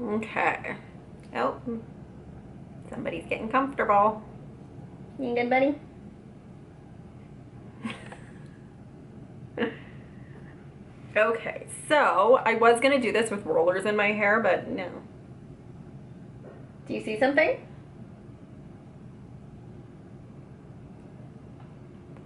Okay. Oh, somebody's getting comfortable. You good, buddy? Okay, so I was gonna do this with rollers in my hair, but no. Do you see something?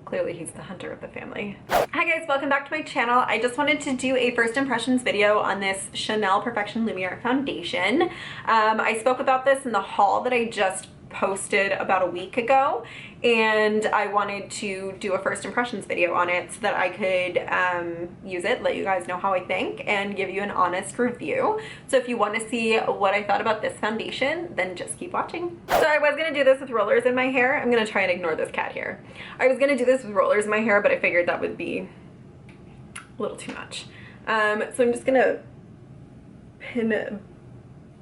Clearly he's the hunter of the family. Hi guys, welcome back to my channel. I just wanted to do a first impressions video on this Chanel Perfection Lumiere Foundation. I spoke about this in the haul that I just posted about a week ago, and I wanted to do a first impressions video on it so that I could use it, let you guys know how I think, and give you an honest review. So if you want to see what I thought about this foundation, then just keep watching. So I was going to do this with rollers in my hair. I'm going to try and ignore this cat here. I was going to do this with rollers in my hair, but I figured that would be a little too much. So I'm just going to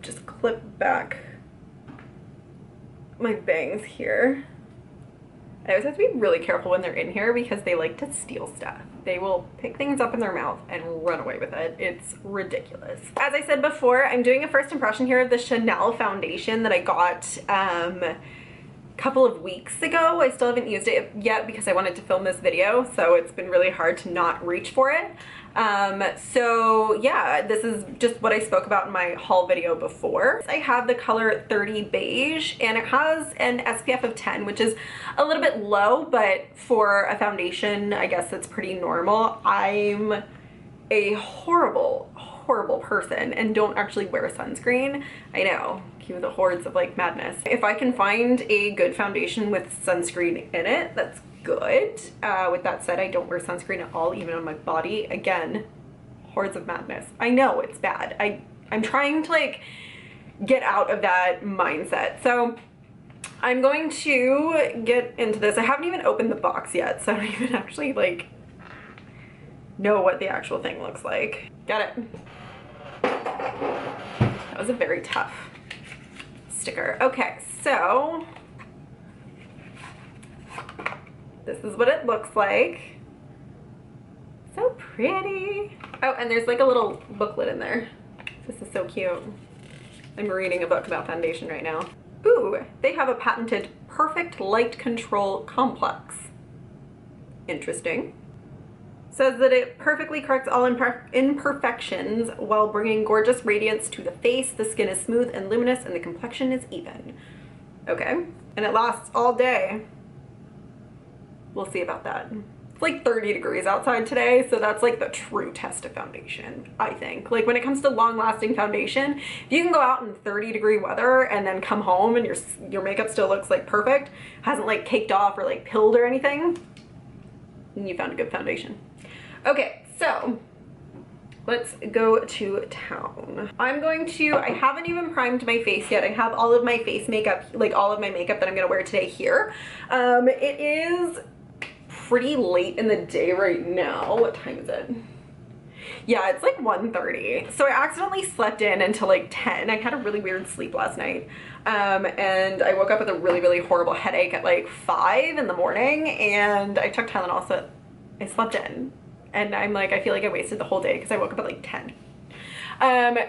just clip back my bangs here. I always have to be really careful when they're in here because they like to steal stuff. They will pick things up in their mouth and run away with it. It's ridiculous. As I said before, I'm doing a first impression here of the Chanel foundation that I got a couple of weeks ago. I still haven't used it yet because I wanted to film this video, so it's been really hard to not reach for it. So yeah, this is just what I spoke about in my haul video before. I have the color 30 beige, and it has an SPF of 10, which is a little bit low, but for a foundation, I guess it's pretty normal. I'm a horrible person and don't actually wear sunscreen. I know, cue the hordes of like madness. If I can find a good foundation with sunscreen in it, that's good. With that said, I don't wear sunscreen at all, even on my body. Again, hordes of madness. I know it's bad. I'm trying to like get out of that mindset. So I'm going to get into this. I haven't even opened the box yet, so I don't even actually like know what the actual thing looks like. Got it. That was a very tough sticker. Okay, so this is what it looks like. So pretty. Oh, and there's like a little booklet in there. This is so cute. I'm reading a book about foundation right now. Ooh, they have a patented perfect light control complex. Interesting. Says that it perfectly corrects all imperfections while bringing gorgeous radiance to the face. The skin is smooth and luminous and the complexion is even. Okay, and it lasts all day. We'll see about that. It's like 30 degrees outside today, so that's like the true test of foundation, I think. Like when it comes to long-lasting foundation, if you can go out in 30-degree weather and then come home and your makeup still looks like perfect, hasn't like caked off or like pilled or anything, then you found a good foundation. Okay, so let's go to town. I haven't even primed my face yet. I have all of my face makeup, like all of my makeup that I'm gonna wear today here. It is pretty late in the day right now. What time is it? Yeah, it's like 1:30. So I accidentally slept in until like 10. I had a really weird sleep last night. And I woke up with a really horrible headache at like 5 in the morning, and I took Tylenol, so I slept in. And I'm like, I feel like I wasted the whole day because I woke up at like 10.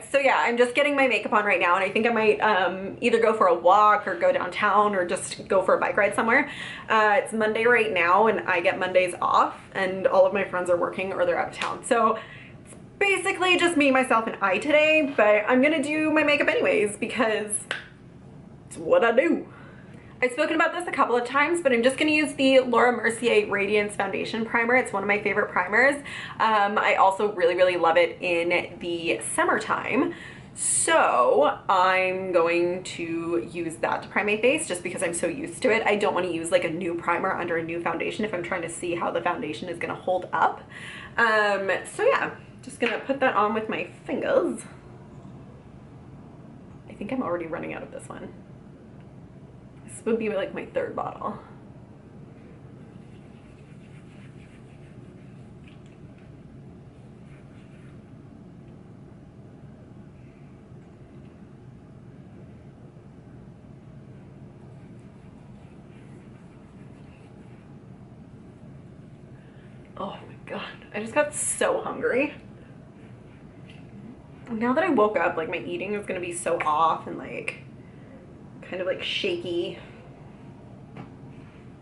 So yeah, I'm just getting my makeup on right now, and I think I might either go for a walk or go downtown or just go for a bike ride somewhere. It's Monday right now, and I get Mondays off, and all of my friends are working or they're out of town. So it's basically just me, myself, and I today, but I'm gonna do my makeup anyways because it's what I do. I've spoken about this a couple of times, but I'm just going to use the Laura Mercier Radiance Foundation Primer. It's one of my favorite primers. I also really love it in the summertime. So I'm going to use that to prime my face just because I'm so used to it. I don't want to use like a new primer under a new foundation if I'm trying to see how the foundation is going to hold up. So yeah, just going to put that on with my fingers. I think I'm already running out of this one. This would be like my third bottle. Oh my God, I just got so hungry. now that I woke up, like my eating is gonna be so off and like kind of like shaky.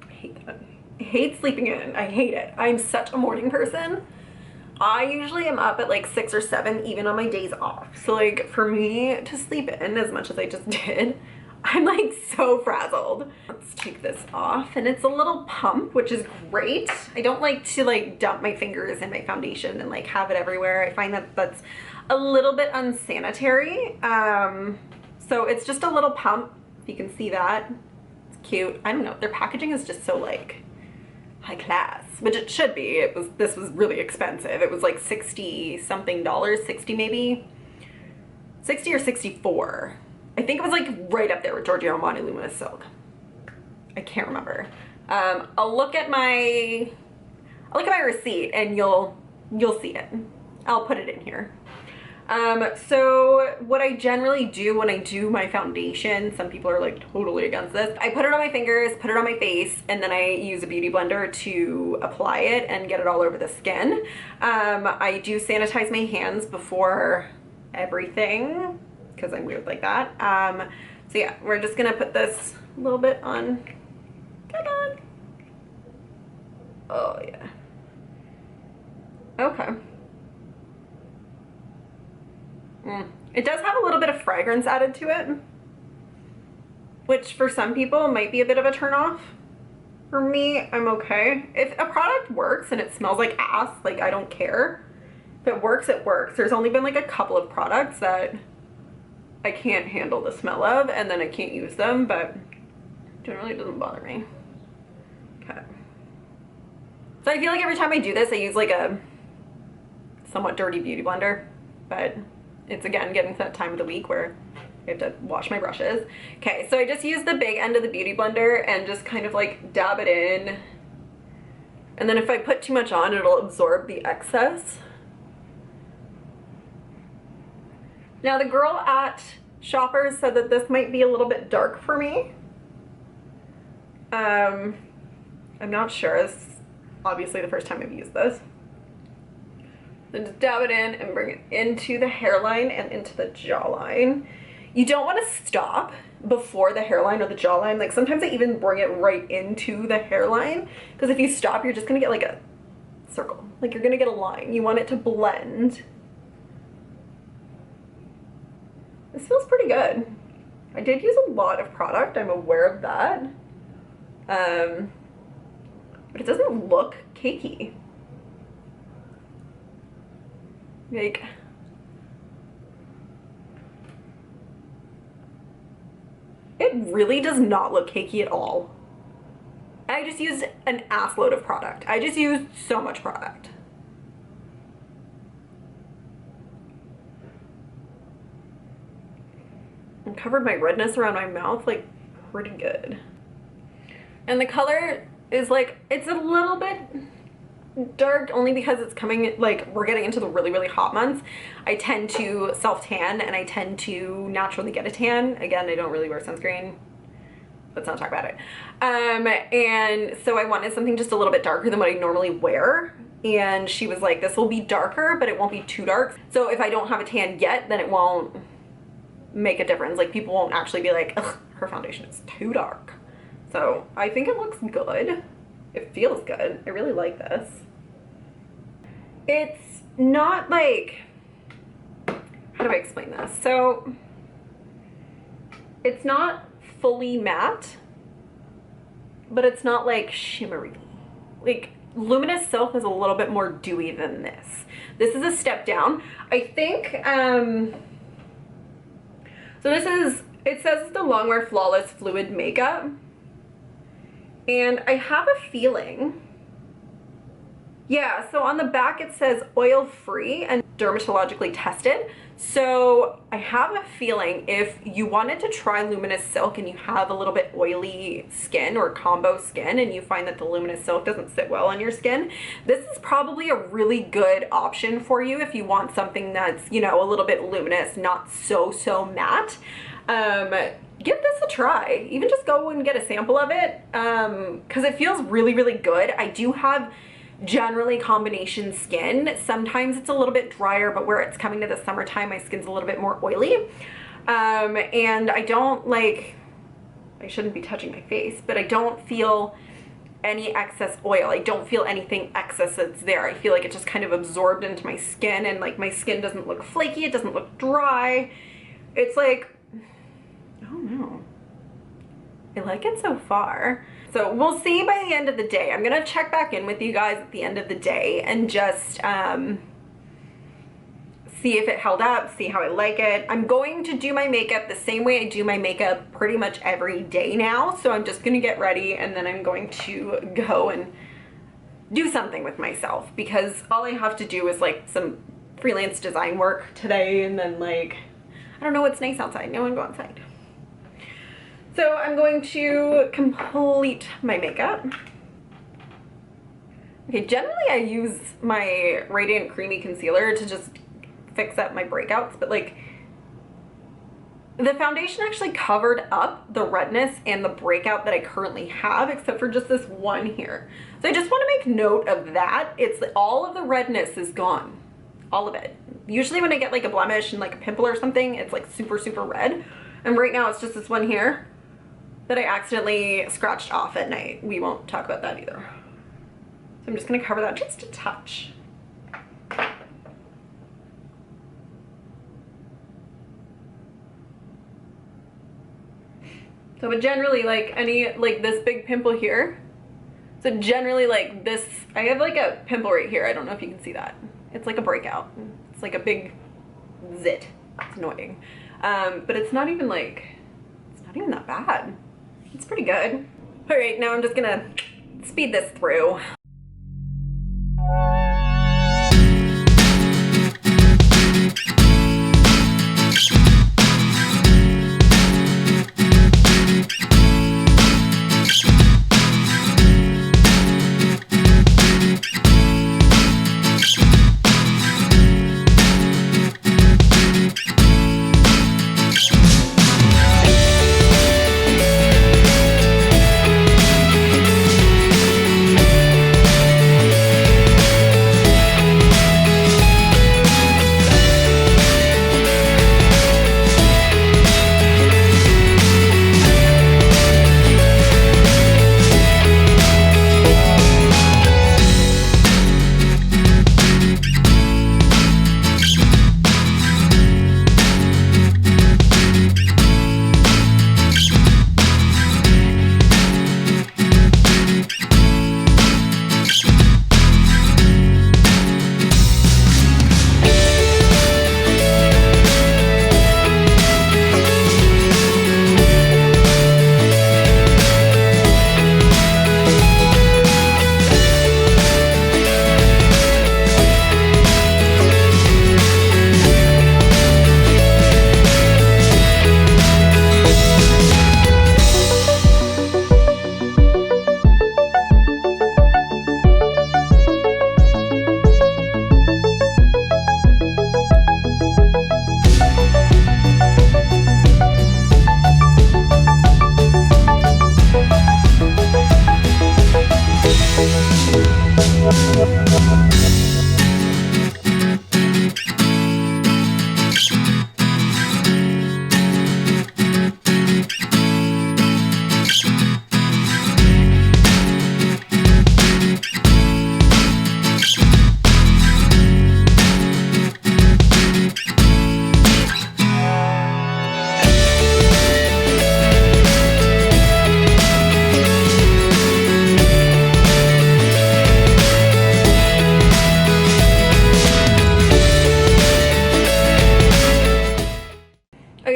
I hate that. I hate sleeping in. I hate it. I'm such a morning person. I usually am up at like 6 or 7 even on my days off. So like for me to sleep in as much as I just did, I'm like so frazzled. Let's take this off, and it's a little pump, which is great. I don't like to like dump my fingers in my foundation and like have it everywhere. I find that that's a little bit unsanitary. So it's just a little pump. If you can see that, it's cute. I don't know, their packaging is just so like high class, which it should be. This was really expensive. It was like 60 something dollars, 60 maybe, 60 or 64. I think it was like right up there with Giorgio Armani Luminous Silk. I can't remember. I'll look at my receipt and you'll see it. I'll put it in here. So what I generally do when I do my foundation, some people are like totally against this. I put it on my fingers, put it on my face, and then I use a beauty blender to apply it and get it all over the skin. I do sanitize my hands before everything because I'm weird like that. So yeah, we're just gonna put this a little bit on. Come on. Oh yeah. Okay. It does have a little bit of fragrance added to it, which for some people might be a bit of a turnoff. For me, I'm okay. If a product works and it smells like ass, like I don't care. If it works, it works. There's only been like a couple of products that I can't handle the smell of and then I can't use them, but generally it doesn't bother me. Okay. So I feel like every time I do this, I use like a somewhat dirty beauty blender, but it's again getting to that time of the week where I have to wash my brushes. Okay, so I just use the big end of the beauty blender and just kind of like dab it in. And then if I put too much on, it'll absorb the excess. Now the girl at Shoppers said that this might be a little bit dark for me. I'm not sure. It's obviously the first time I've used this. Then just dab it in and bring it into the hairline and into the jawline. You don't want to stop before the hairline or the jawline. Like sometimes I even bring it right into the hairline, because if you stop, you're just gonna get like a circle. Like you're gonna get a line. You want it to blend. This feels pretty good. I did use a lot of product, I'm aware of that. But it doesn't look cakey. Like, it really does not look cakey at all. I just used an ass load of product. I just used so much product. And covered my redness around my mouth like pretty good. And the color is like, it's a little bit dark only because it's coming, like we're getting into the really, really hot months. I tend to self-tan and I tend to naturally get a tan. Again, I don't really wear sunscreen. Let's not talk about it. And so I wanted something just a little bit darker than what I normally wear. And she was like, this will be darker, but it won't be too dark. So if I don't have a tan yet, then it won't make a difference. Like people won't actually be like, ugh, her foundation is too dark. So I think it looks good. It feels good. I really like this. It's not like, how do I explain this? So it's not fully matte, but it's not like shimmery. Like Luminous Silk is a little bit more dewy than this. This is a step down. I think, so this is, it says it's the Longwear Flawless Fluid Makeup. And I have a feeling, yeah, so on the back it says oil-free and dermatologically tested. So I have a feeling if you wanted to try Luminous Silk and you have a little bit oily skin or combo skin and you find that the Luminous Silk doesn't sit well on your skin, this is probably a really good option for you if you want something that's, you know, a little bit luminous, not so matte. Give this a try. Even just go and get a sample of it, because it feels really, really good. I do have generally combination skin. Sometimes it's a little bit drier, but where it's coming to the summertime, my skin's a little bit more oily. And I don't like, I shouldn't be touching my face, but I don't feel any excess oil. I don't feel anything excess that's there. I feel like it just kind of absorbed into my skin, and like my skin doesn't look flaky, it doesn't look dry. It's like, I don't know. I like it so far. So we'll see by the end of the day. I'm gonna check back in with you guys at the end of the day and just see if it held up, see how I like it. I'm going to do my makeup the same way I do my makeup pretty much every day now. So I'm just gonna get ready and then I'm going to go and do something with myself, because all I have to do is like some freelance design work today, and then like, I don't know, it's nice outside. No one go outside. So I'm going to complete my makeup. Okay, generally I use my Radiant Creamy Concealer to just fix up my breakouts, but like the foundation actually covered up the redness and the breakout that I currently have, except for just this one here. So I just want to make note of that. It's all of the redness is gone, all of it. Usually when I get like a blemish and like a pimple or something, it's like super, super red. And right now it's just this one here that I accidentally scratched off at night. We won't talk about that either. So I'm just gonna cover that just a touch. So but generally like any, like this big pimple here. So generally like this, I have like a pimple right here. I don't know if you can see that. It's like a breakout. It's like a big zit. It's annoying. But it's not even like, it's not even that bad. It's pretty good. All right, now I'm just gonna speed this through.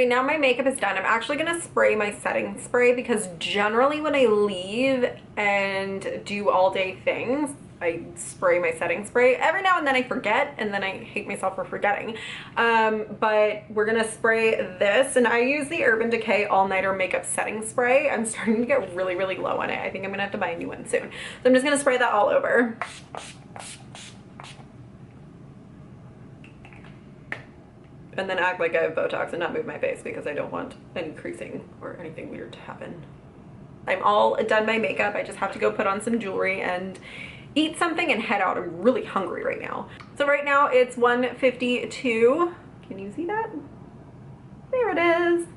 Now my makeup is done. I'm actually gonna spray my setting spray, because generally when I leave and do all day things, I spray my setting spray. Every now and then I forget, and then I hate myself for forgetting. But we're gonna spray this, and I use the Urban Decay All Nighter Makeup Setting Spray. I'm starting to get really, really low on it. I think I'm gonna have to buy a new one soon. So I'm just gonna spray that all over. And then act like I have Botox and not move my face, because I don't want any creasing or anything weird to happen. I'm all done my makeup. I just have to go put on some jewelry and eat something and head out. I'm really hungry right now. So right now it's 1:52. Can you see that? There it is.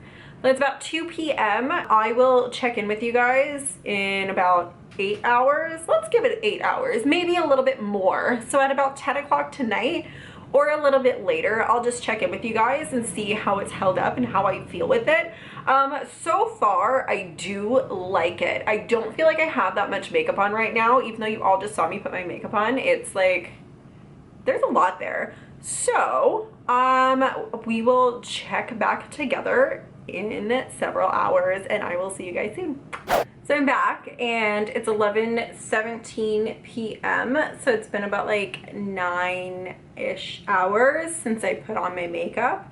It's about 2 p.m. I will check in with you guys in about 8 hours. Let's give it 8 hours, maybe a little bit more. So at about 10 o'clock tonight or a little bit later, I'll just check in with you guys and see how it's held up and how I feel with it. So far, I do like it. I don't feel like I have that much makeup on right now, even though you all just saw me put my makeup on. It's like, there's a lot there. So, we will check back together in several hours and I will see you guys soon. So I'm back and it's 11:17 p.m. So it's been about like 9-ish hours since I put on my makeup.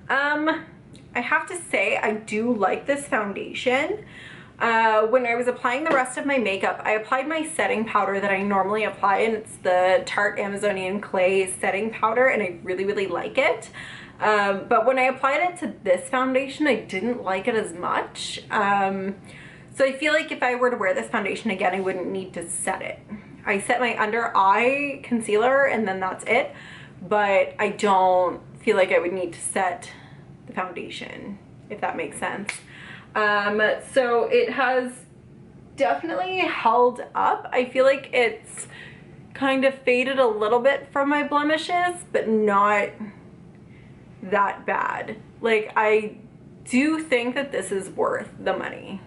I have to say I do like this foundation. When I was applying the rest of my makeup, I applied my setting powder that I normally apply, and it's the Tarte Amazonian Clay setting powder, and I really, really like it. But when I applied it to this foundation, I didn't like it as much. So I feel like if I were to wear this foundation again, I wouldn't need to set it. I set my under eye concealer and then that's it, but I don't feel like I would need to set the foundation, if that makes sense. So it has definitely held up. I feel like it's kind of faded a little bit from my blemishes, but not that bad. Like, I do think that this is worth the money.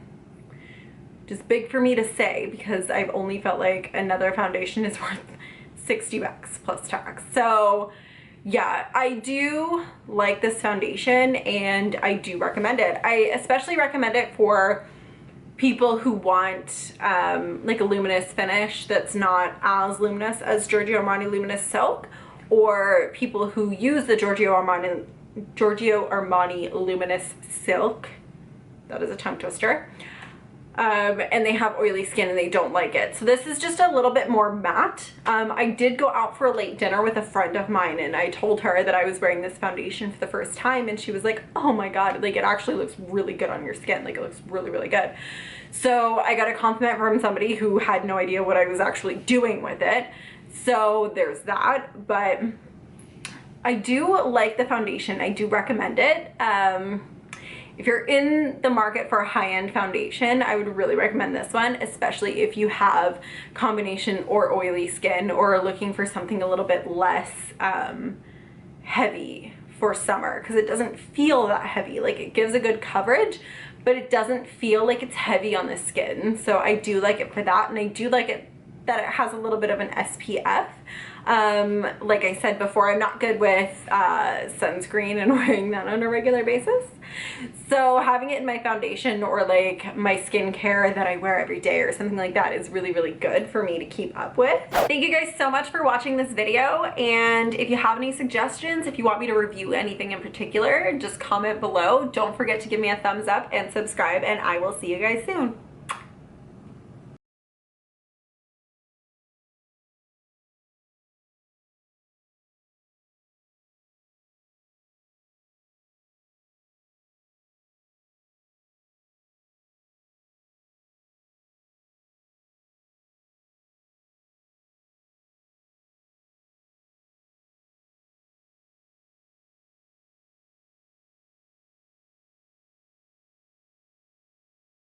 Just big for me to say because I've only felt like another foundation is worth 60 bucks plus tax. So yeah, I do like this foundation and I do recommend it. I especially recommend it for people who want like a luminous finish that's not as luminous as Giorgio Armani Luminous Silk, or people who use the Giorgio Armani Luminous Silk. That is a tongue twister. And they have oily skin and they don't like it. So this is just a little bit more matte. I did go out for a late dinner with a friend of mine and I told her that I was wearing this foundation for the first time and she was like, oh my god, like it actually looks really good on your skin. Like it looks really, really good. So I got a compliment from somebody who had no idea what I was actually doing with it. So there's that, but I do like the foundation. I do recommend it. If you're in the market for a high-end foundation, I would really recommend this one, especially if you have combination or oily skin or are looking for something a little bit less heavy for summer, because it doesn't feel that heavy. Like, it gives a good coverage, but it doesn't feel like it's heavy on the skin. So I do like it for that, and I do like it that it has a little bit of an SPF. Like I said before, I'm not good with sunscreen and wearing that on a regular basis. So having it in my foundation or like my skincare that I wear every day or something like that is really, really good for me to keep up with. Thank you guys so much for watching this video. And if you have any suggestions, if you want me to review anything in particular, just comment below. Don't forget to give me a thumbs up and subscribe, and I will see you guys soon.